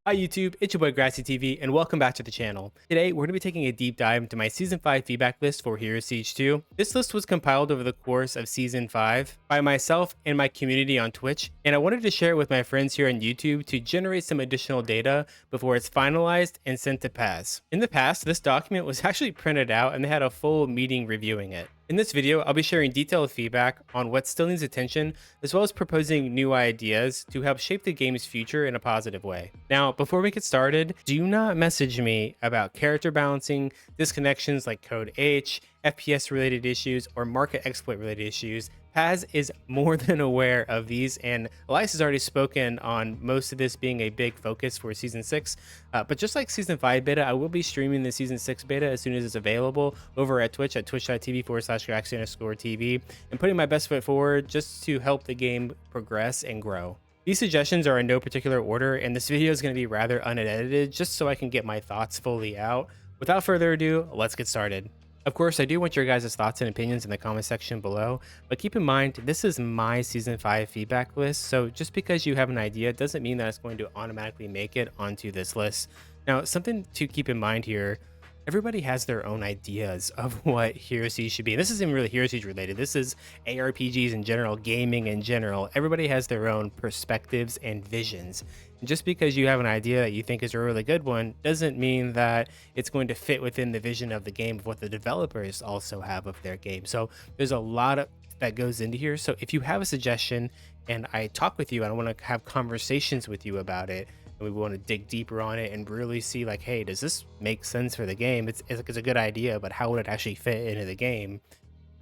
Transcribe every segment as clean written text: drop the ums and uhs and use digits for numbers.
Hi YouTube, it's your boy Grassy TV, and welcome back to the channel. Today, we're going to be taking a deep dive into my Season 5 feedback list for Hero Siege 2. This list was compiled over the course of Season 5 by myself and my community on Twitch, and I wanted to share it with my friends here on YouTube to generate some additional data before it's finalized and sent to PAS. In the past, this document was actually printed out and they had a full meeting reviewing it. In this video, I'll be sharing detailed feedback on what still needs attention, as well as proposing new ideas to help shape the game's future in a positive way. Now, before we get started, do not message me about character balancing, disconnections like code H, FPS related issues, or market exploit related issues. Paz is more than aware of these, and Elias has already spoken on most of this being a big focus for Season 6. But just like Season 5 beta, I will be streaming the Season 6 beta as soon as it's available over at Twitch at twitch.tv/Graxy_TV, and putting my best foot forward just to help the game progress and grow. These suggestions are in no particular order, and this video is going to be rather unedited just so I can get my thoughts fully out. Without further ado, let's get started. Of course, I do want your guys' thoughts and opinions in the comment section below, but keep in mind, this is my Season 5 feedback list, so just because you have an idea doesn't mean that it's going to automatically make it onto this list. Now, something to keep in mind here, everybody has their own ideas of what Hero Siege should be. And this isn't really Hero Siege related. This is ARPGs in general, gaming in general. Everybody has their own perspectives and visions. And just because you have an idea that you think is a really good one doesn't mean that it's going to fit within the vision of the game of what the developers also have of their game. So there's a lot of that goes into here. So if you have a suggestion and I talk with you and I want to have conversations with you about it, and we want to dig deeper on it and really see like, hey, does this make sense for the game? It's a good idea, but how would it actually fit into the game?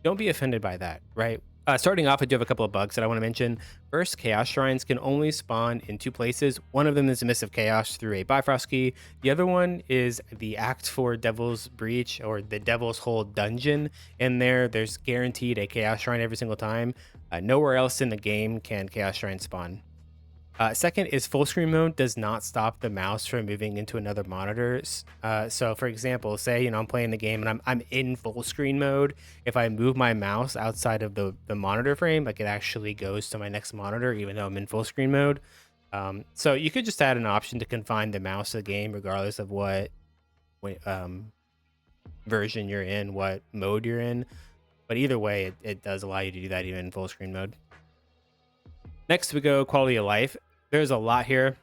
Don't be offended by that, right? Starting off, I do have a couple of bugs that I want to mention. First, Chaos Shrines can only spawn in two places. One of them is a Miss of Chaos through a Bifrost key. The other one is the Act 4 Devil's Breach, or the Devil's Hole dungeon. In there's guaranteed a Chaos Shrine every single time. Nowhere else in the game can Chaos Shrine spawn. Second is full screen mode does not stop the mouse from moving into another monitor. So for example, say, I'm playing the game and I'm in full screen mode. If I move my mouse outside of the monitor frame, like it actually goes to my next monitor, even though I'm in full screen mode. So you could just add an option to confine the mouse to the game, regardless of what version you're in, what mode you're in. But either way, it does allow you to do that even in full screen mode. Next, we go quality of life. There's a lot here.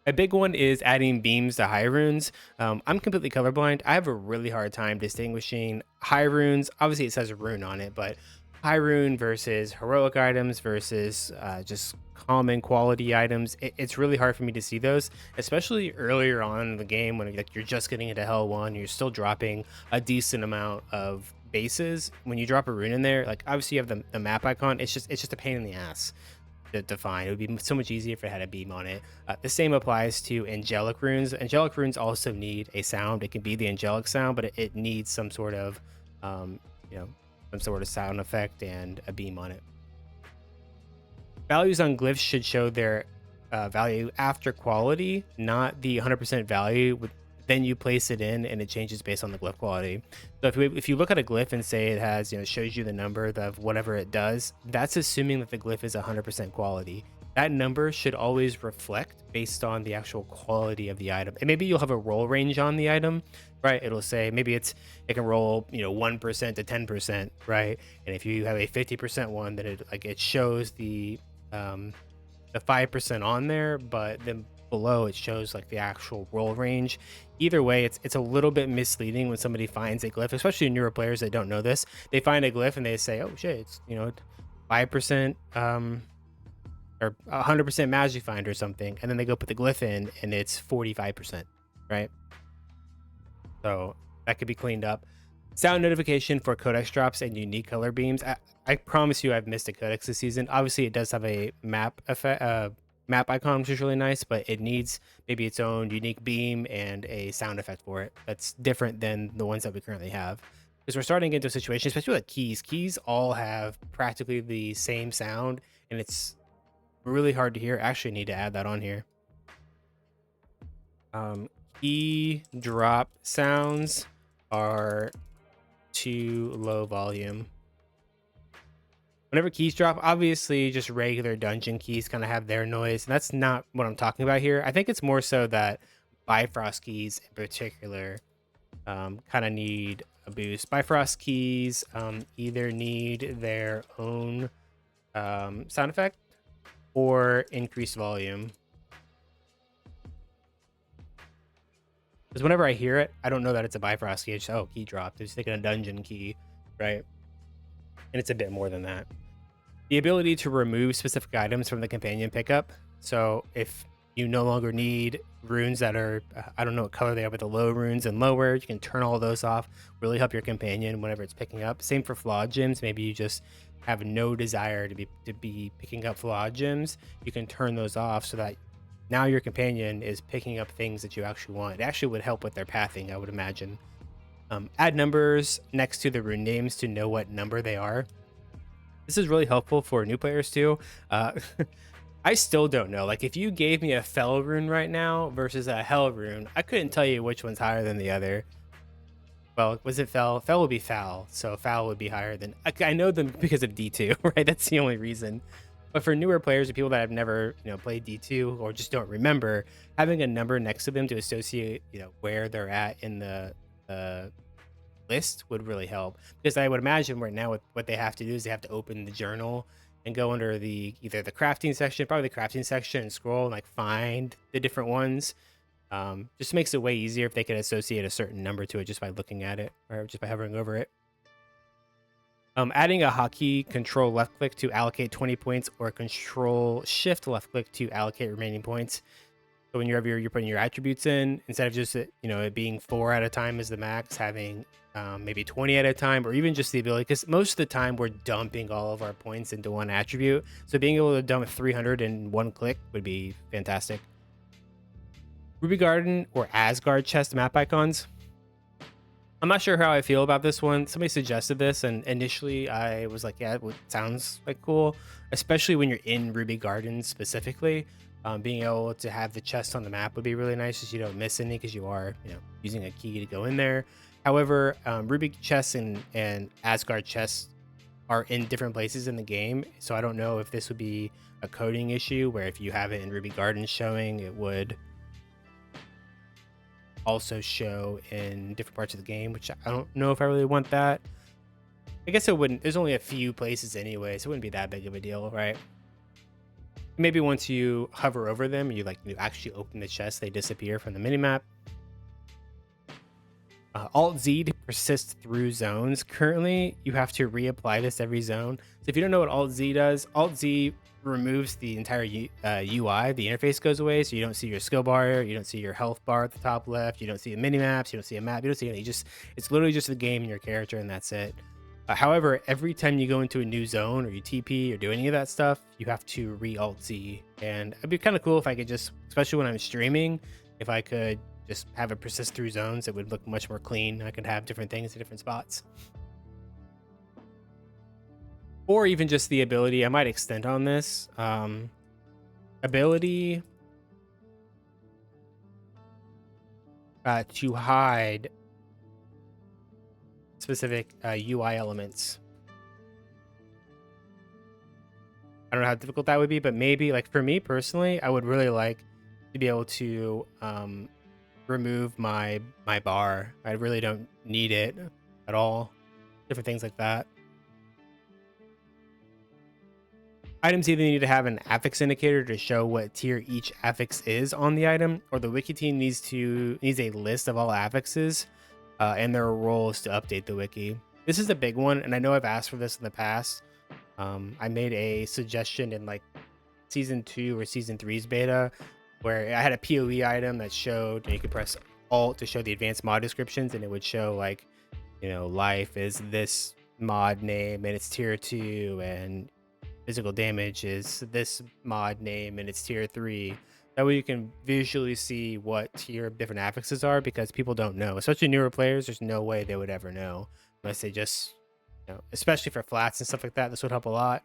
A big one is adding beams to high runes. I'm completely colorblind. I have a really hard time distinguishing high runes. Obviously, it says rune on it, but high rune versus heroic items versus just common quality items. It's really hard for me to see those, especially earlier on in the game when you're just getting into Hell 1. You're still dropping a decent amount of bases. When you drop a rune in there, like obviously you have the map icon. It's just a pain in the ass to define. It would be so much easier if it had a beam on it. The same applies to angelic runes. Angelic runes also need a sound. It can be the angelic sound, but it needs some sort of some sort of sound effect and a beam on it. Values on glyphs should show their value after quality, not the 100% value. Then you place it in and it changes based on the glyph quality. So if you look at a glyph and say it has, shows you the number of whatever it does, that's assuming that the glyph is 100% quality. That number should always reflect based on the actual quality of the item. And maybe you'll have a roll range on the item, right? It'll say maybe it can roll 1% to 10%, right? And if you have a 50% one, then it shows the 5% on there, but then below it shows like the actual roll range. Either way, it's a little bit misleading when somebody finds a glyph, especially newer players that don't know this. They find a glyph and they say, oh shit, it's 5% or 100% magic find or something, and then they go put the glyph in and it's 45%, right? So that could be cleaned up. Sound notification for codex drops and unique color beams. I promise you I've missed a codex this season. Obviously it does have a map effect, map icon, which is really nice, but it needs maybe its own unique beam and a sound effect for it that's different than the ones that we currently have, because we're starting into a situation, especially with keys all have practically the same sound and it's really hard to hear. Actually need to add that on here. Key drop sounds are too low volume. Whenever keys drop, obviously just regular dungeon keys kind of have their noise. And that's not what I'm talking about here. I think it's more so that Bifrost keys in particular kind of need a boost. Bifrost keys either need their own sound effect or increased volume. Because whenever I hear it, I don't know that it's a Bifrost key. It's just, oh, key dropped. I'm just thinking a dungeon key, right? And it's a bit more than that. The ability to remove specific items from the companion pickup. So if you no longer need runes that are, I don't know what color they are, but the low runes and lower, you can turn all those off, really help your companion whenever it's picking up. Same for flawed gems. Maybe you just have no desire to be picking up flawed gems. You can turn those off so that now your companion is picking up things that you actually want. It actually would help with their pathing, I would imagine. Add numbers next to the rune names to know what number they are. This is really helpful for new players too. I still don't know. Like if you gave me a Fel rune right now versus a Hell rune, I couldn't tell you which one's higher than the other. Well, was it Fel? Fel would be Foul, so Foul would be higher than. I know them because of D2, right? That's the only reason. But for newer players or people that have never, played D2 or just don't remember, having a number next to them to associate, where they're at in the list would really help. Because I would imagine right now what they have to do is they have to open the journal and go under either the crafting section, probably the crafting section, and scroll and like find the different ones. Just makes it way easier if they can associate a certain number to it just by looking at it or just by hovering over it. Adding a hotkey control left click to allocate 20 points or control shift left click to allocate remaining points. So when you're putting your attributes in, instead of just it being 4 at a time is the max, having maybe 20 at a time, or even just the ability, because most of the time we're dumping all of our points into one attribute. So being able to dump 300 in one click would be fantastic. Ruby Garden or Asgard chest map icons. I'm not sure how I feel about this one. Somebody suggested this, and initially I was like, yeah, it sounds like cool, especially when you're in Ruby Garden specifically. Being able to have the chest on the map would be really nice, so you don't miss any because you are, using a key to go in there. However, Ruby chests and Asgard chests are in different places in the game, so I don't know if this would be a coding issue where if you have it in Ruby Garden showing, it would also show in different parts of the game, which I don't know if I really want that. I guess it wouldn't. There's only a few places anyway, so it wouldn't be that big of a deal, right? Maybe once you hover over them, you actually open the chest, they disappear from the minimap. Alt Z to persist through zones. Currently, you have to reapply this every zone. So if you don't know what Alt Z does, Alt Z removes the entire UI. The interface goes away, so you don't see your skill bar, you don't see your health bar at the top left, you don't see mini maps, you don't see a map, you don't see any. It's literally just the game and your character, and that's it. However, every time you go into a new zone or you TP or do any of that stuff, you have to re-Alt Z. And it'd be kind of cool if I could just, especially when I'm streaming, if I could just have it persist through zones, it would look much more clean. I could have different things at different spots. Or even just the ability, I might extend on this. Ability to hide specific UI elements. I don't know how difficult that would be, but maybe like for me personally, I would really like to be able to remove my bar. I really don't need it at all. Different things like that. Items either need to have an affix indicator to show what tier each affix is on the item, or the wiki team needs a list of all affixes and their role is to update the wiki. This is a big one, and I know I've asked for this in the past. I made a suggestion in like season 2 or season 3's beta where I had a PoE item that showed, you could press Alt to show the advanced mod descriptions, and it would show like, life is this mod name and it's tier 2, and physical damage is this mod name and it's tier 3. That way you can visually see what tier different affixes are, because people don't know, especially newer players. There's no way they would ever know unless they just, especially for flats and stuff like that. This would help a lot.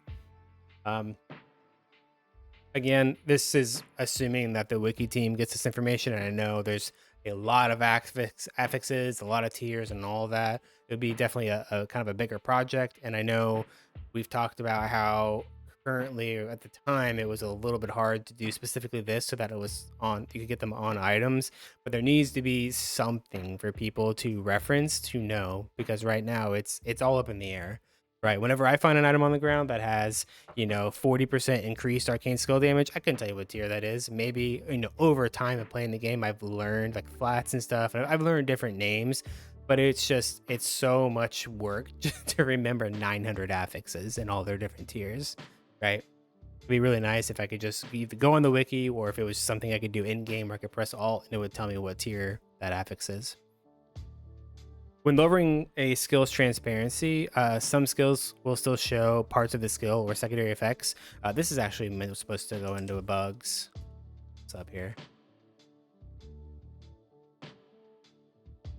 Again, this is assuming that the wiki team gets this information, and I know there's a lot of affixes, a lot of tiers, and all that. It would be definitely a kind of a bigger project. And I know we've talked about how currently at the time it was a little bit hard to do specifically this so that it was on, you could get them on items, but there needs to be something for people to reference to know, because right now it's all up in the air. Right. Whenever I find an item on the ground that has, 40% increased arcane skill damage, I couldn't tell you what tier that is. Maybe, over time of playing the game, I've learned like flats and stuff, and I've learned different names, but it's so much work just to remember 900 affixes and all their different tiers, right? It'd be really nice if I could just either go on the wiki, or if it was something I could do in game where I could press alt and it would tell me what tier that affix is. When lowering a skill's transparency, some skills will still show parts of the skill or secondary effects. This is actually supposed to go into bugs. What's up here?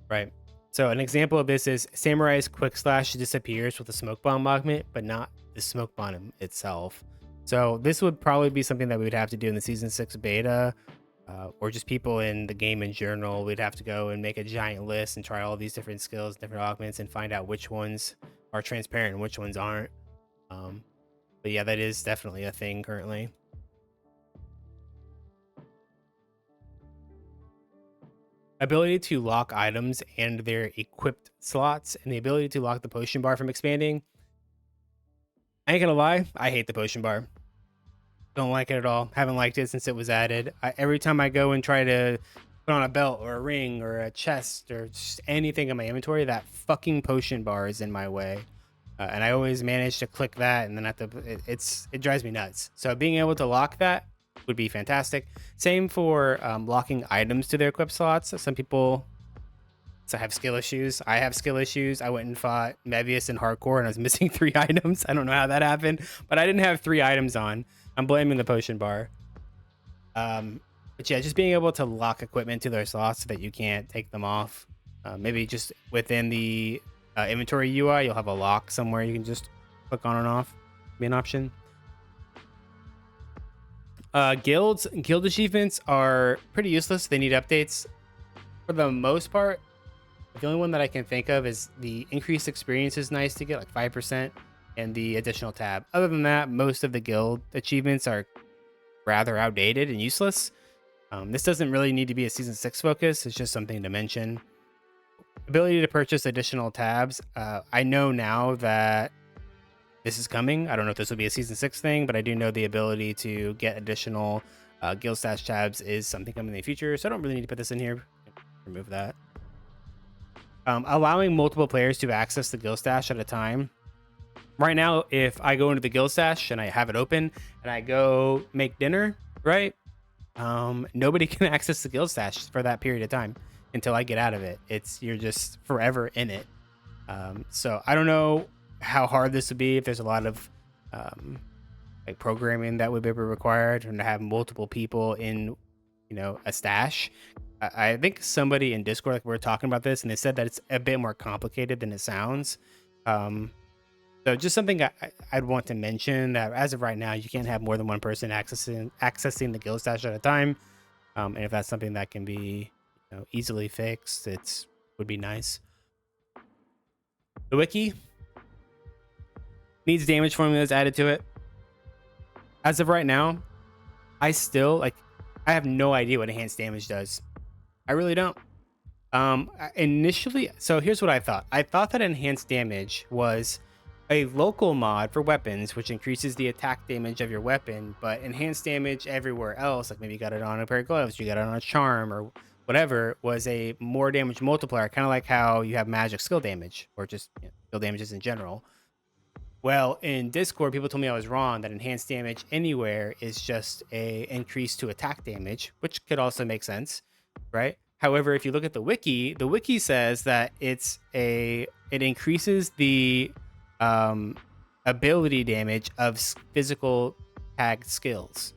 Right. So an example of this is Samurai's quick slash disappears with the smoke bomb augment, but not the smoke bomb itself. So this would probably be something that we would have to do in the season 6 beta. Or just people in the game in general. We'd have to go and make a giant list and try all these different skills, different augments, and find out which ones are transparent and which ones aren't. But yeah, that is definitely a thing currently. Ability to lock items and their equipped slots, and the ability to lock the potion bar from expanding. I ain't gonna lie, I hate the potion bar. Don't like it at all. Haven't liked it since it was added. Every time I go and try to put on a belt or a ring or a chest or just anything in my inventory, that fucking potion bar is in my way. And I always manage to click that, and then it drives me nuts. So being able to lock that would be fantastic. Same for locking items to their equip slots. Some people have skill issues. I have skill issues. I went and fought Mevius in hardcore and I was missing 3 items. I don't know how that happened, but I didn't have 3 items on. I'm blaming the potion bar. But yeah, just being able to lock equipment to their slots so that you can't take them off. Maybe just within the inventory UI, you'll have a lock somewhere you can just click on and off. Be an option. Guild achievements are pretty useless. They need updates. For the most part, the only one that I can think of is the increased experience is nice to get, like 5%. And the additional tab. Other than that, most of the guild achievements are rather outdated and useless. This doesn't really need to be a season 6 focus. It's just something to mention. Ability to purchase additional tabs. I know now that this is coming. I don't know if this will be a season 6 thing, but I do know the ability to get additional guild stash tabs is something coming in the future. So I don't really need to put this in here. Remove that. Allowing multiple players to access the guild stash at a time. Right now, if I go into the guild stash and I have it open and I go make dinner, right? Nobody can access the guild stash for that period of time until I get out of it. You're just forever in it. So I don't know how hard this would be if there's a lot of like programming that would be required and to have multiple people in, a stash. I think somebody in Discord, like we were talking about this, and they said that it's a bit more complicated than it sounds. So just something I'd want to mention, that as of right now, you can't have more than one person accessing the guild stash at a time. And if that's something that can be easily fixed, it would be nice. The wiki needs damage formulas added to it. As of right now, I have no idea what enhanced damage does. I really don't. Initially, so here's what I thought. I thought that enhanced damage was a local mod for weapons, which increases the attack damage of your weapon, but enhanced damage everywhere else, like maybe you got it on a pair of gloves, you got it on a charm or whatever, was a more damage multiplier, kind of like how you have magic skill damage or just skill damages in general. Well, in Discord, people told me I was wrong, that enhanced damage anywhere is just a increase to attack damage, which could also make sense, right? However, if you look at the wiki says that it increases the ability damage of physical tagged skills,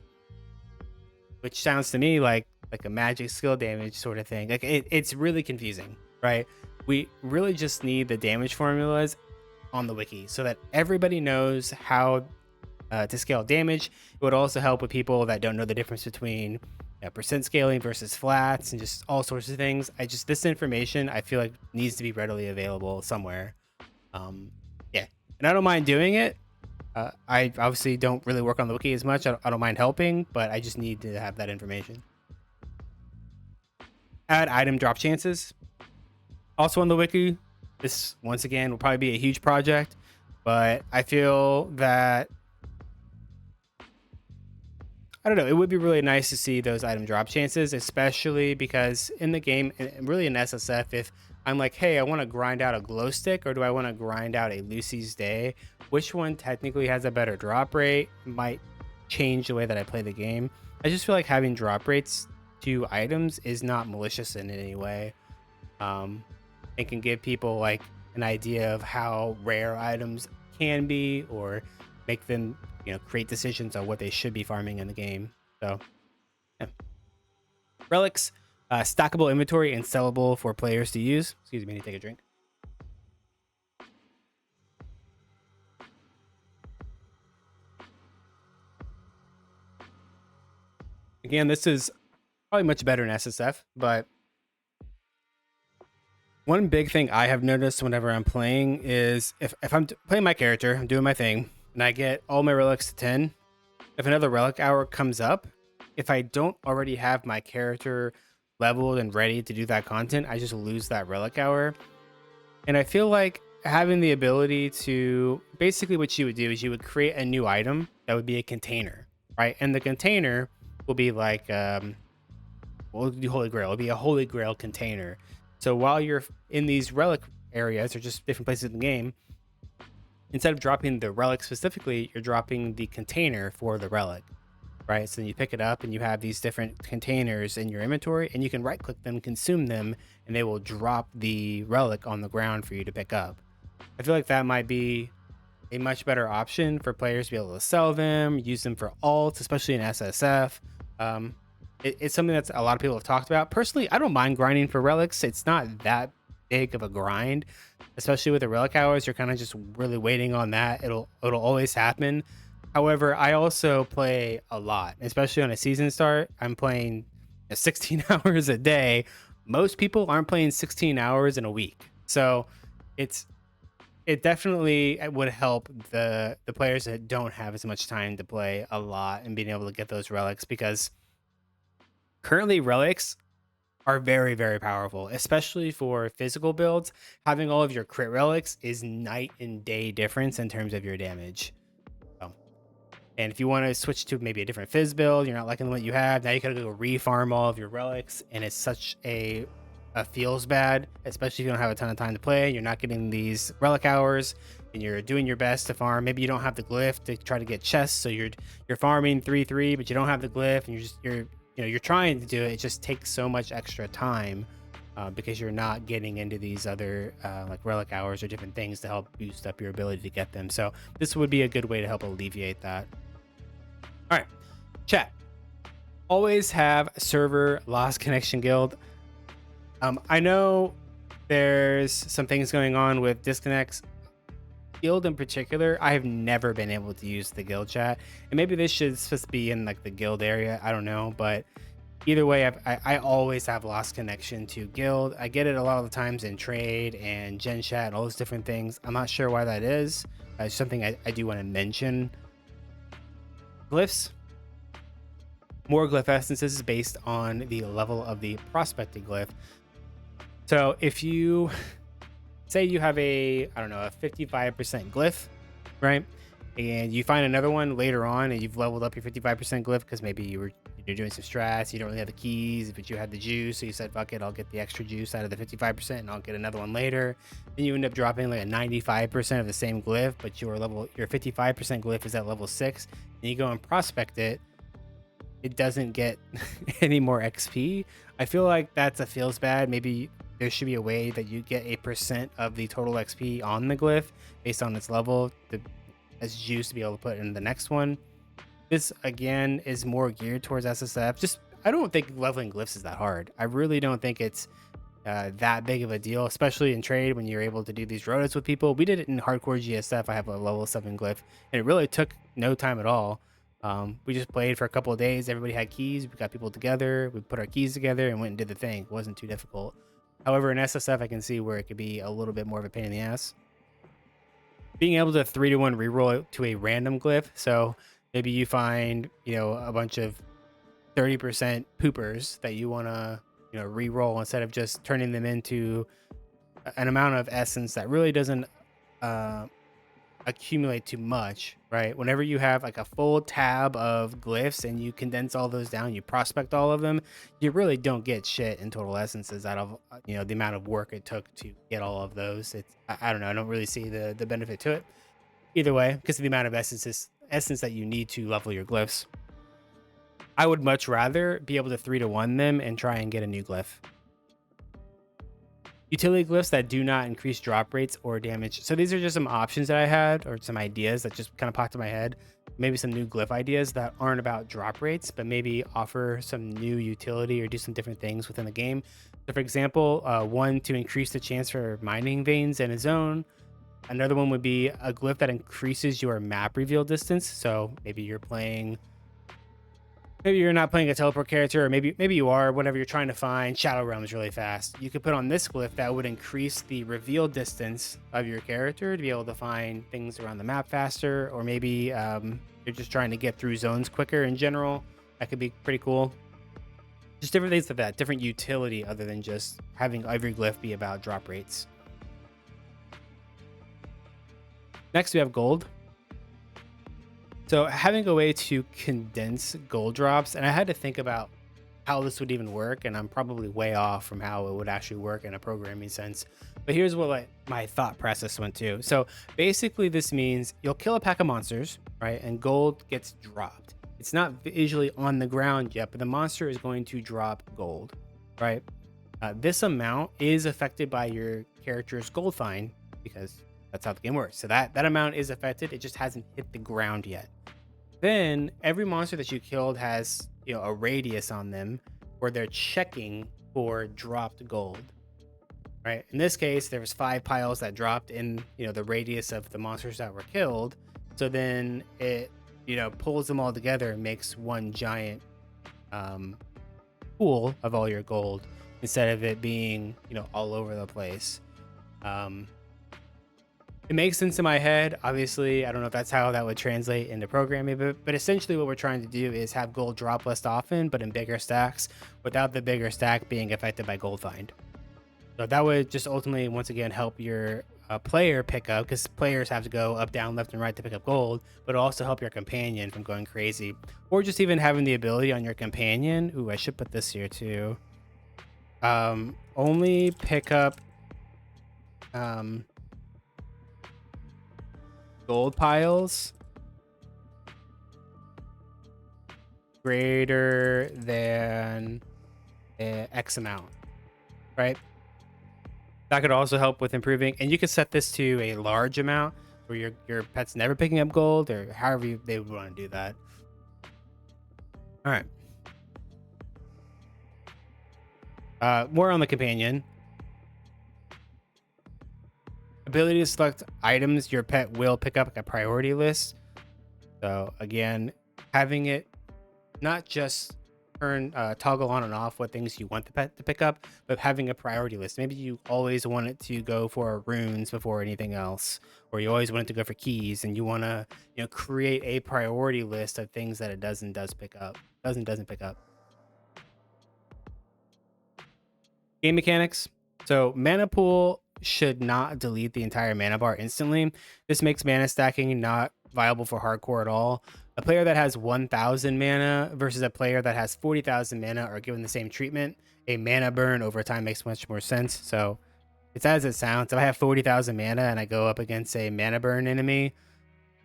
which sounds to me like a magic skill damage sort of thing. Like it's really confusing, right? We really just need the damage formulas on the wiki so that everybody knows how to scale damage. It would also help with people that don't know the difference between percent scaling versus flats and just all sorts of things. This information I feel like needs to be readily available somewhere. Yeah, and I don't mind doing it. I obviously don't really work on the wiki as much. I don't mind helping, but I just need to have that information. Add item drop chances. Also on the wiki, this once again will probably be a huge project, but I feel that, I don't know, it would be really nice to see those item drop chances, especially because in the game, and really in SSF, if I'm like, hey, I want to grind out a glow stick or do I want to grind out a Lucy's Day, which one technically has a better drop rate might change the way that I play the game. I just feel like having drop rates to items is not malicious in any way. It can give people like an idea of how rare items can be, or make them, create decisions on what they should be farming in the game. So, yeah. Relics, stackable inventory and sellable for players to use. Excuse me, I need to take a drink. Again, this is probably much better in SSF, but one big thing I have noticed whenever I'm playing is if I'm playing my character, I'm doing my thing, and I get all my relics to 10, if another relic hour comes up, if I don't already have my character leveled and ready to do that content, I just lose that relic hour. And I feel like having the ability to, basically what you would do is you would create a new item that would be a container, right? And the container will be like, we'll do Holy Grail. It'll be a Holy Grail container. So while you're in these relic areas, or just different places in the game, instead of dropping the relic specifically, you're dropping the container for the relic, right? So then you pick it up and you have these different containers in your inventory, and you can right click them, consume them, and they will drop the relic on the ground for you to pick up. I feel like that might be a much better option for players to be able to sell them, use them for alts, especially in SSF. It's something that's a lot of people have talked about. Personally, I don't mind grinding for relics. It's not that big of a grind, especially with the relic hours. You're kind of just really waiting on that. It'll always happen. However, I also play a lot, especially on a season start. I'm playing 16 hours a day. Most people aren't playing 16 hours in a week. So it definitely would help the players that don't have as much time to play a lot and being able to get those relics, because currently relics are very, very powerful, especially for physical builds. Having all of your crit relics is night and day difference in terms of your damage. And if you want to switch to maybe a different fizz build, you're not liking what you have, now you gotta go refarm all of your relics, and it's such a feels bad, especially if you don't have a ton of time to play. You're not getting these relic hours, and you're doing your best to farm. Maybe you don't have the glyph to try to get chests, so you're farming 3/3, but you don't have the glyph, and you're trying to do it. It just takes so much extra time because you're not getting into these other like relic hours or different things to help boost up your ability to get them. So this would be a good way to help alleviate that. All right, chat. Always have server lost connection guild. I know there's some things going on with disconnects. Guild in particular, I have never been able to use the guild chat, and maybe this should supposed to be in like the guild area. I don't know, but either way, I always have lost connection to guild. I get it a lot of the times in trade and gen chat and all those different things. I'm not sure why that is. It's something I do want to mention. Glyphs. More glyph essences based on the level of the prospected glyph. So if you say you have a 55% glyph, right? And you find another one later on and you've leveled up your 55% glyph because maybe you're doing some strats, you don't really have the keys, but you had the juice, so you said, fuck it, I'll get the extra juice out of the 55% and I'll get another one later. Then you end up dropping like a 95% of the same glyph, but your 55% glyph is at level 6, and you go and prospect it. It doesn't get any more XP. I feel like that's a feels bad. Maybe there should be a way that you get a percent of the total XP on the glyph based on its level as juice to be able to put in the next one. This again is more geared towards SSF. I don't think leveling glyphs is that hard. I really don't think it's that big of a deal, especially in trade when you're able to do these rotas with people. We did it in hardcore GSF. I have a level 7 glyph, and it really took no time at all. We just played for a couple of days. Everybody had keys. We got people together. We put our keys together and went and did the thing. It wasn't too difficult. However, in SSF, I can see where it could be a little bit more of a pain in the ass. Being able to 3-to-1 reroll to a random glyph. So maybe you find, a bunch of 30% poopers that you want to, reroll instead of just turning them into an amount of essence that really doesn't accumulate too much, right? Whenever you have like a full tab of glyphs and you condense all those down, you prospect all of them, you really don't get shit in total essences out of the amount of work it took to get all of those. I don't know, I don't really see the benefit to it either way because of the amount of essence that you need to level your glyphs. I would much rather be able to 3-to-1 them and try and get a new glyph. Utility glyphs that do not increase drop rates or damage. So these are just some options that I had, or some ideas that just kind of popped in my head. Maybe some new glyph ideas that aren't about drop rates, but maybe offer some new utility or do some different things within the game. So for example, one to increase the chance for mining veins in a zone. Another one would be a glyph that increases your map reveal distance. So maybe you're not playing a teleport character, or maybe you are, whenever you're trying to find Shadow Realms really fast. You could put on this glyph that would increase the reveal distance of your character to be able to find things around the map faster, or maybe you're just trying to get through zones quicker in general. That could be pretty cool. Just different things like that, different utility other than just having every glyph be about drop rates. Next, we have gold. So having a way to condense gold drops, and I had to think about how this would even work, and I'm probably way off from how it would actually work in a programming sense. But here's what my thought process went to. So basically this means you'll kill a pack of monsters, right? And gold gets dropped. It's not visually on the ground yet, but the monster is going to drop gold, right? This amount is affected by your character's gold find because that's how the game works. So that amount is affected. It just hasn't hit the ground yet. Then every monster that you killed has, a radius on them where they're checking for dropped gold, right? In this case, there was 5 piles that dropped in, the radius of the monsters that were killed. So then it, pulls them all together and makes one giant pool of all your gold instead of it being, all over the place. It makes sense in my head. Obviously, I don't know if that's how that would translate into programming, but essentially what we're trying to do is have gold drop less often, but in bigger stacks, without the bigger stack being affected by gold find. So that would just ultimately, once again, help your player pick up, because players have to go up, down, left, and right to pick up gold, but also help your companion from going crazy, or just even having the ability on your companion. Ooh, I should put this here too. Only pick up gold piles greater than X amount, right? That could also help with improving, and you could set this to a large amount where your pet's never picking up gold, or however they would want to do that. All right. More on the companion. Ability to select items your pet will pick up, like a priority list. So again, having it not just toggle on and off what things you want the pet to pick up, but having a priority list. Maybe you always want it to go for runes before anything else, or you always want it to go for keys, and you want to create a priority list of things that it doesn't pick up. Game mechanics. So mana pool should not delete the entire mana bar instantly. This makes mana stacking not viable for hardcore at all. A player that has 1,000 mana versus a player that has 40,000 mana are given the same treatment. A mana burn over time makes much more sense. So it's as it sounds. If I have 40,000 mana and I go up against a mana burn enemy,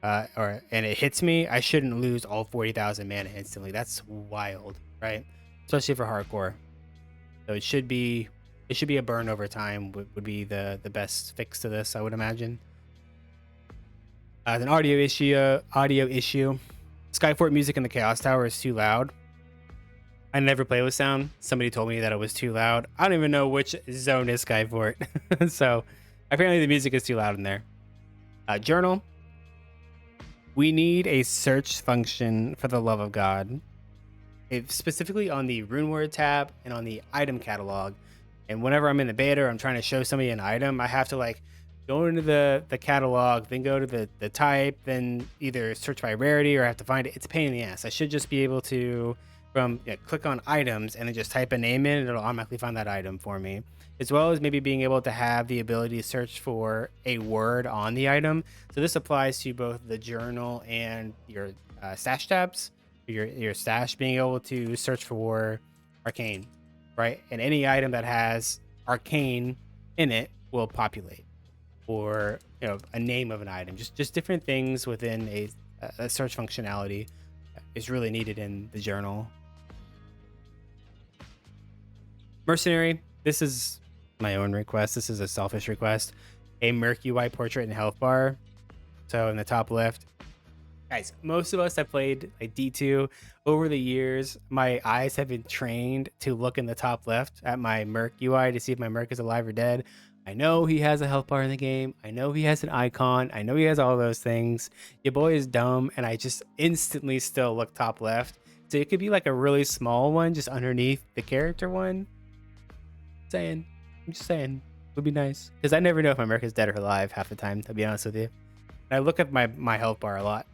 and it hits me, I shouldn't lose all 40,000 mana instantly. That's wild, right? Especially for hardcore. So it should be a burn over time would be the best fix to this, I would imagine. An audio issue. Skyfort music in the Chaos Tower is too loud. I never play with sound. Somebody told me that it was too loud. I don't even know which zone is Skyfort. So apparently the music is too loud in there. Journal. We need a search function for the love of God. Specifically on the rune word tab and on the item catalog. And whenever I'm in the beta or I'm trying to show somebody an item, I have to like go into the catalog, then go to the type, then either search by rarity or I have to find it. It's a pain in the ass. I should just be able to click on items and then just type a name in and it'll automatically find that item for me, as well as maybe being able to have the ability to search for a word on the item. So this applies to both the journal and your stash tabs, your stash, being able to search for arcane, right? And any item that has arcane in it will populate, or a name of an item. Just different things within a search functionality is really needed in the journal. Mercenary, this is my own request. This is a selfish request. A Merc UI portrait and health bar. So in the top left, guys, most of us have played like D2 over the years. My eyes have been trained to look in the top left at my Merc UI to see if my Merc is alive or dead. I know he has a health bar in the game. I know he has an icon. I know he has all those things. Your boy is dumb, and I just instantly still look top left. So it could be like a really small one just underneath the character one. I'm just saying. It would be nice. Because I never know if my Merc is dead or alive half the time, to be honest with you. And I look at my health bar a lot.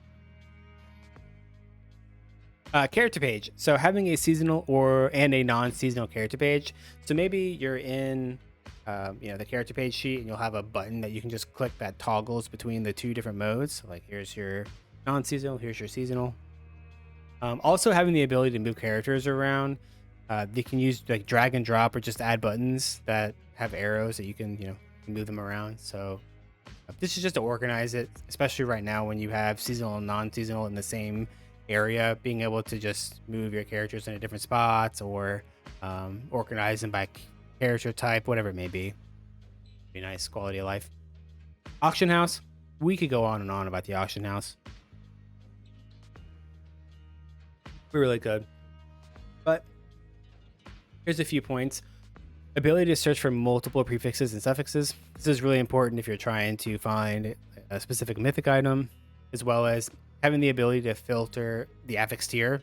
Character page. So having a seasonal and a non-seasonal character page. So maybe you're in the character page sheet and you'll have a button that you can just click that toggles between the two different modes. So like here's your non-seasonal, here's your seasonal. Also having the ability to move characters around. They can use like drag and drop or just add buttons that have arrows that you can move them around. So this is just to organize it, especially right now when you have seasonal and non-seasonal in the same area, being able to just move your characters into different spots or organize them by character type, whatever it may be. Be nice quality of life. Auction house. We could go on and on about the auction house. We really could. But here's a few points. Ability to search for multiple prefixes and suffixes. This is really important if you're trying to find a specific mythic item, as well as having the ability to filter the affix tier.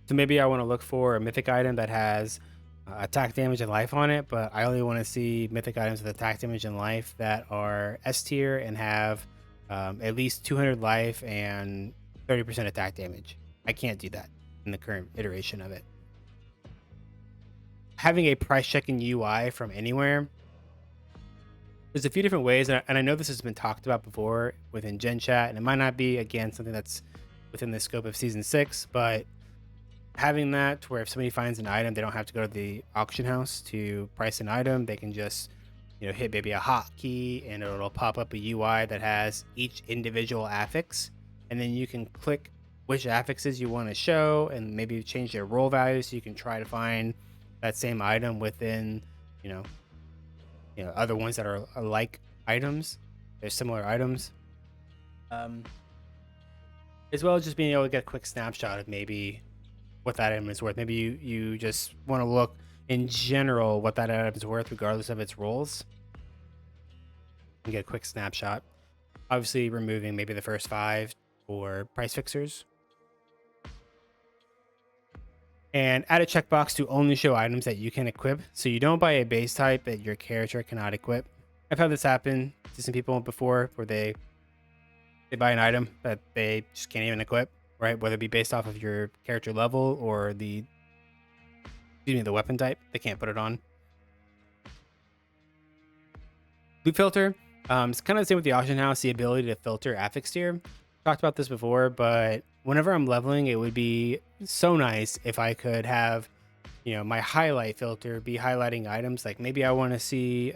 So maybe I want to look for a mythic item that has attack damage and life on it, but I only want to see mythic items with attack damage and life that are S tier and have at least 200 life and 30% attack damage. I can't do that in the current iteration of it. Having a price check in UI from anywhere. There's a few different ways, and I know this has been talked about before within Gen Chat, and it might not be, again, something that's within the scope of Season 6, but having that to where if somebody finds an item, they don't have to go to the auction house to price an item. They can just hit maybe a hotkey, and it'll pop up a UI that has each individual affix, and then you can click which affixes you want to show and maybe change their roll value so you can try to find that same item within other ones that are like items. They're similar items, as well as just being able to get a quick snapshot of maybe what that item is worth. Maybe you just want to look in general what that item is worth regardless of its rolls and get a quick snapshot. Obviously removing maybe the first 5 for price fixers. And add a checkbox to only show items that you can equip, so you don't buy a base type that your character cannot equip. I've had this happen to some people before where they buy an item that they just can't even equip, right? Whether it be based off of your character level or the weapon type, they can't put it on. Loot filter. It's kind of the same with the auction house, the ability to filter affix tier. Talked about this before, but whenever I'm leveling, it would be so nice if I could have, my highlight filter be highlighting items. Like maybe I want to see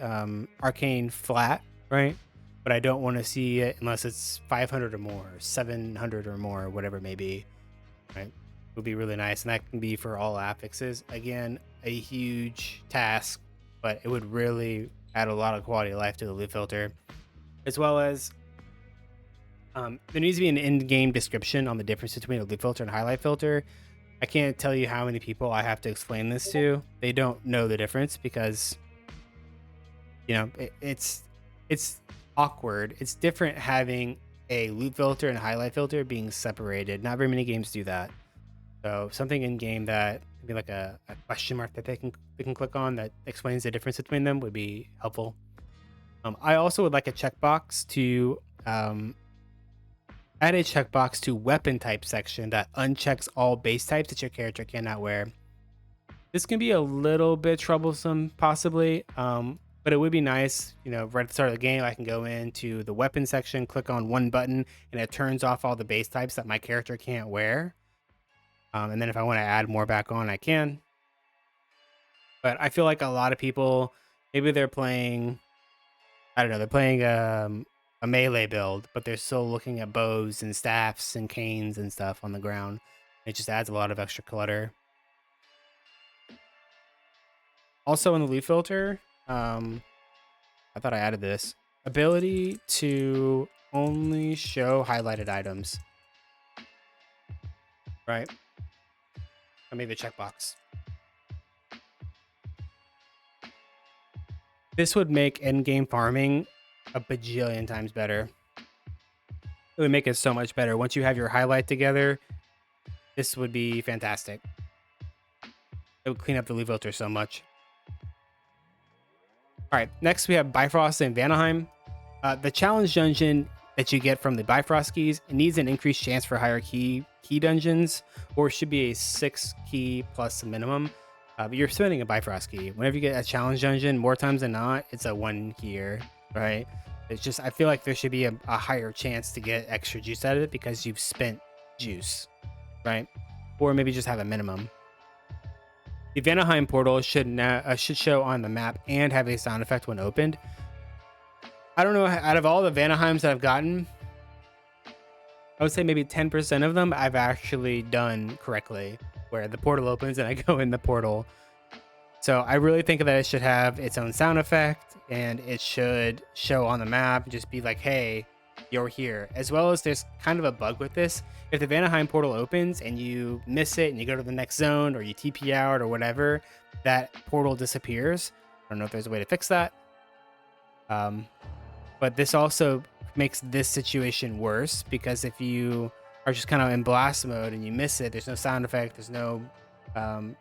arcane flat, right? But I don't want to see it unless it's 500 or more, 700 or more, whatever it may be, right? It would be really nice. And that can be for all affixes. Again, a huge task, but it would really add a lot of quality of life to the loot filter, as well as there needs to be an in-game description on the difference between a loot filter and highlight filter. I can't tell you how many people I have to explain this to. They don't know the difference because, it's awkward. It's different having a loot filter and highlight filter being separated. Not very many games do that. So something in game that maybe like a question mark that they can click on that explains the difference between them would be helpful. I also would like a checkbox to add a checkbox to weapon type section that unchecks all base types that your character cannot wear. This can be a little bit troublesome, possibly, but it would be nice, right at the start of the game, I can go into the weapon section, click on one button, and it turns off all the base types that my character can't wear. And then if I want to add more back on, I can. But I feel like a lot of people, maybe they're playing, I don't know, they're playing a melee build, but they're still looking at bows and staffs and canes and stuff on the ground. It just adds a lot of extra clutter. Also in the loot filter, I thought I added this ability to only show highlighted items. Right? I made the checkbox. This would make in-game farming a bajillion times better. It would make it so much better. Once you have your highlight together, this would be fantastic. It would clean up the loot filter so much. All right, next we have Bifrost and Vanaheim. The challenge dungeon that you get from the Bifrost keys needs an increased chance for higher key dungeons, or should be a 6 key plus minimum. But you're spending a Bifrost key. Whenever you get a challenge dungeon, more times than not, it's a 1 keyer, right? It's just, I feel like there should be a higher chance to get extra juice out of it because you've spent juice, right? Or maybe just have a minimum. The Vanaheim portal should show on the map and have a sound effect when opened. I don't know, out of all the Vanaheims that I've gotten, I would say maybe 10% of them I've actually done correctly, where the portal opens and I go in the portal. So I really think that it should have its own sound effect, and it should show on the map, just be like, hey, you're here. As well as there's kind of a bug with this. If the Vanaheim portal opens and you miss it and you go to the next zone or you TP out or whatever, that portal disappears. I don't know if there's a way to fix that. But this also makes this situation worse, because if you are just kind of in blast mode and you miss it, there's no sound effect, there's no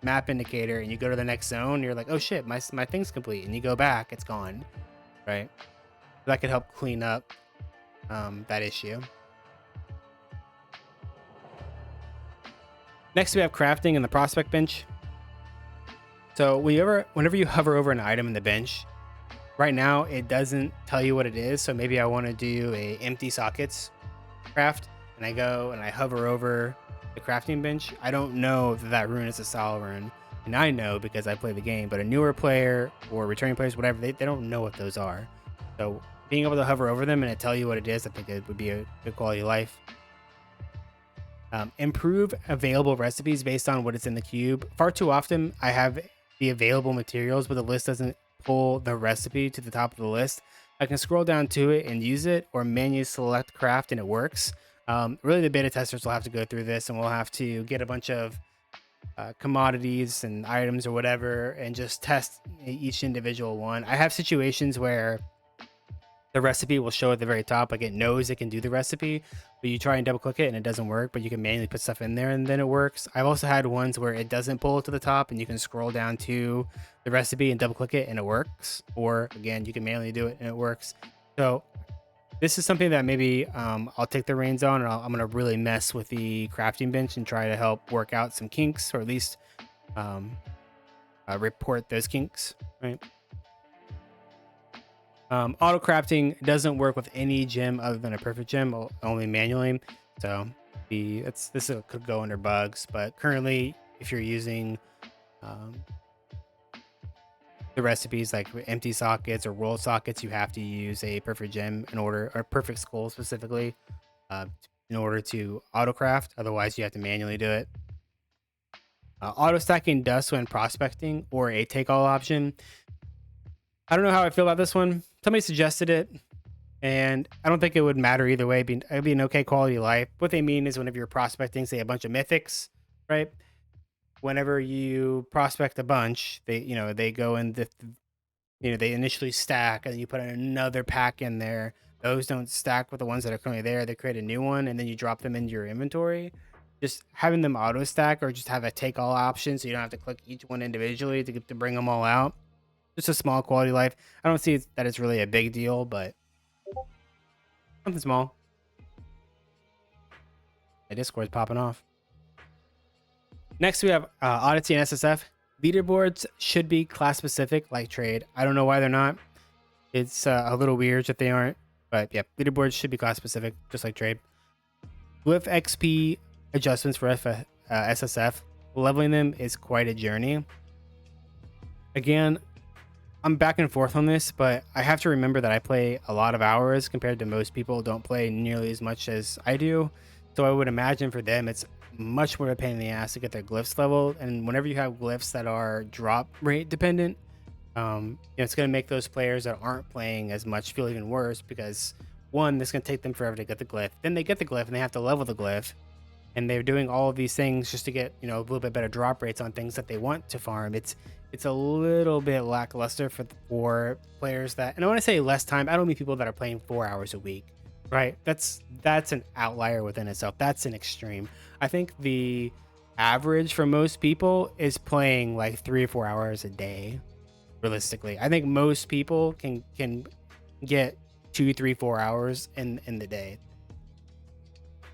map indicator, and you go to the next zone, you're like, oh shit, my thing's complete, and you go back, it's gone, right? That could help clean up that issue. Next, we have crafting in the prospect bench. So whenever you hover over an item in the bench, right now it doesn't tell you what it is. So maybe I want to do a empty sockets craft, and I go and I hover over the crafting bench. I don't know if that rune is a style rune, and I know because I play the game, but a newer player or returning players, whatever, they don't know what those are. So being able to hover over them and it tell you what it is, I think it would be a good quality of life. Improve available recipes based on what is in the cube. Far too often I have the available materials, but the list doesn't pull the recipe to the top of the list. I can scroll down to it and use it, or manually select craft and it works. Really the beta testers will have to go through this, and we'll have to get a bunch of commodities and items or whatever and just test each individual one. I have situations where the recipe will show at the very top, like it knows it can do the recipe, but you try and double click it and it doesn't work, but you can manually put stuff in there and then it works. I've also had ones where it doesn't pull it to the top and you can scroll down to the recipe and double click it and it works, or again, you can manually do it and it works. So this is something that maybe I'll take the reins on, and I'm going to really mess with the crafting bench and try to help work out some kinks, or at least report those kinks, right? Auto crafting doesn't work with any gem other than a perfect gem, only manually. So this could go under bugs, but currently, if you're using the recipes like empty sockets or rolled sockets, you have to use a perfect gem or perfect skull specifically, in order to auto craft. Otherwise, you have to manually do it. Auto stacking dust when prospecting, or a take all option. I don't know how I feel about this one. Somebody suggested it, and I don't think it would matter either way. It'd be an okay quality of life. What they mean is whenever you're prospecting, say, a bunch of mythics, right? Whenever you prospect a bunch, they go in they initially stack, and then you put another pack in there. those don't stack with the ones that are currently there. They create a new one and then you drop them into your inventory. Just having them auto stack or just have a take all option so you don't have to click each one individually to get to bring them all out. Just a small quality life. I don't see that it's really a big deal, but something small. My Discord's popping off. Next, we have Odyssey and SSF. Leaderboards should be class specific like trade. I don't know why they're not. It's a little weird if they aren't. But yeah, leaderboards should be class specific, just like trade. Glyph XP adjustments for SSF. Leveling them is quite a journey. Again, I'm back and forth on this, but I have to remember that I play a lot of hours compared to most people don't play nearly as much as I do. So I would imagine for them, it's much more of a pain in the ass to get their glyphs leveled. And whenever you have glyphs that are drop rate dependent, it's going to make those players that aren't playing as much feel even worse because one, it's going to take them forever to get the glyph. Then they get the glyph and they have to level the glyph. And they're doing all of these things just to get, a little bit better drop rates on things that they want to farm. It's a little bit lackluster for players that, and I want to say less time. I don't mean people that are playing 4 hours a week, right? That's an outlier within itself. That's an extreme. I think the average for most people is playing like 3 or 4 hours a day. Realistically, I think most people can get 2, 3, 4 hours in the day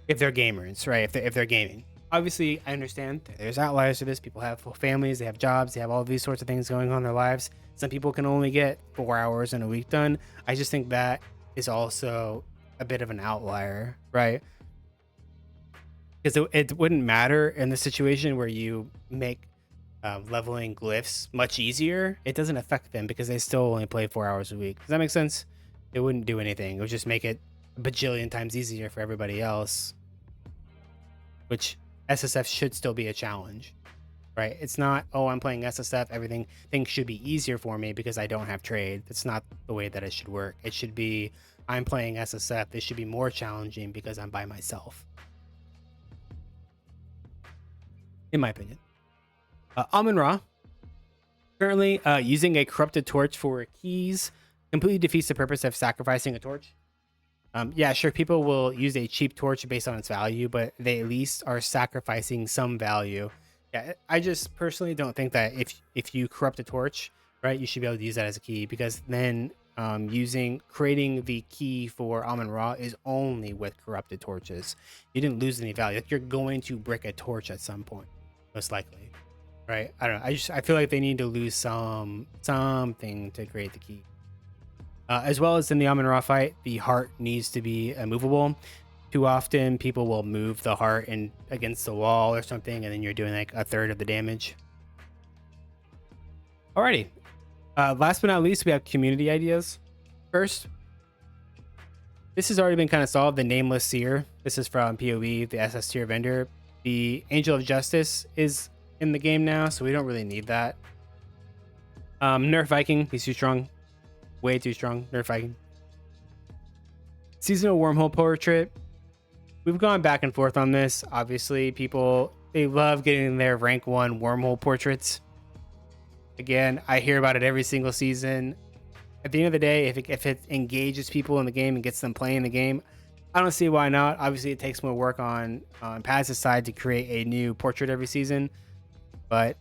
if they're gamers, right? If they're gaming. Obviously, I understand there's outliers to this. People have families, they have jobs, they have all these sorts of things going on in their lives. Some people can only get 4 hours in a week done. I just think that is also a bit of an outlier, right? Because it wouldn't matter in the situation where you make leveling glyphs much easier. It doesn't affect them because they still only play 4 hours a week. Does that make sense? It wouldn't do anything. It would just make it a bajillion times easier for everybody else, which SSF should still be a challenge, right? It's not, oh, I'm playing SSF, things should be easier for me because I don't have trade. That's not the way that it should work. It should be, I'm playing SSF, this should be more challenging because I'm by myself, in my opinion. Amun-Ra, currently using a corrupted torch for keys completely defeats the purpose of sacrificing a torch. Yeah, sure, people will use a cheap torch based on its value, but they at least are sacrificing some value. Yeah, I just personally don't think that if you corrupt a torch, right, you should be able to use that as a key, because then creating the key for Amun-Ra is only with corrupted torches. You didn't lose any value. Like, you're going to brick a torch at some point, most likely, right? I don't know. I feel like they need to lose something to create the key. As well as in the Amun-Ra fight, the heart needs to be movable. Too often, people will move the heart against the wall or something, and then you're doing like a third of the damage. Alrighty. Last but not least, we have community ideas. First, this has already been kind of solved. The Nameless Seer. This is from PoE, the SS tier vendor. The Angel of Justice is in the game now, so we don't really need that. Nerf Viking. He's too strong. Way too strong. Nerf Viking. Seasonal Wormhole Portrait. We've gone back and forth on this. Obviously, they love getting their rank 1 wormhole portraits. Again, I hear about it every single season. At the end of the day, if it engages people in the game and gets them playing the game, I don't see why not. Obviously, it takes more work on Paz's side to create a new portrait every season, but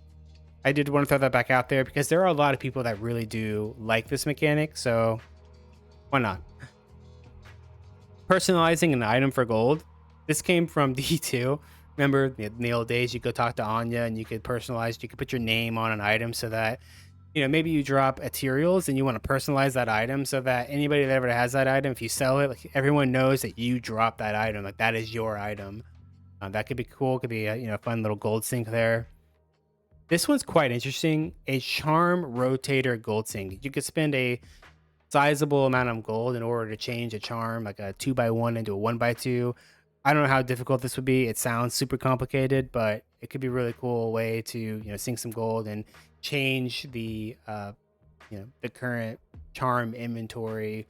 I did want to throw that back out there because there are a lot of people that really do like this mechanic, so why not? Personalizing an item for gold. This came from D2. Remember, in the old days, you could talk to Anya and you could personalize, you could put your name on an item so that, maybe you drop ethereals and you want to personalize that item so that anybody that ever has that item, if you sell it, like, everyone knows that you dropped that item, like that is your item. That could be cool. Could be a fun little gold sink there. This one's quite interesting. A charm rotator gold sink. You could spend a sizable amount of gold in order to change a charm, like a 2x1 into a 1x2. I don't know how difficult this would be. It sounds super complicated, but it could be a really cool way to sink some gold and change the the current charm inventory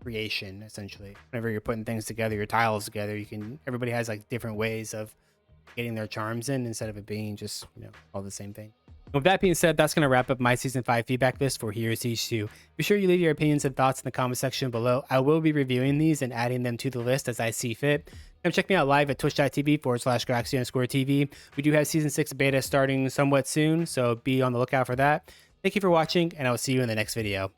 creation. Essentially, whenever you're putting things together, your tiles together, everybody has like different ways of getting their charms in instead of it being just all the same thing. With that being said, that's going to wrap up my Season 5 feedback list for Heroes Siege 2. Be sure you leave your opinions and thoughts in the comment section below. I will be reviewing these and adding them to the list as I see fit. Come check me out live at twitch.tv/Graxy_TV. We do have Season 6 beta starting somewhat soon, so be on the lookout for that. Thank you for watching, and I will see you in the next video.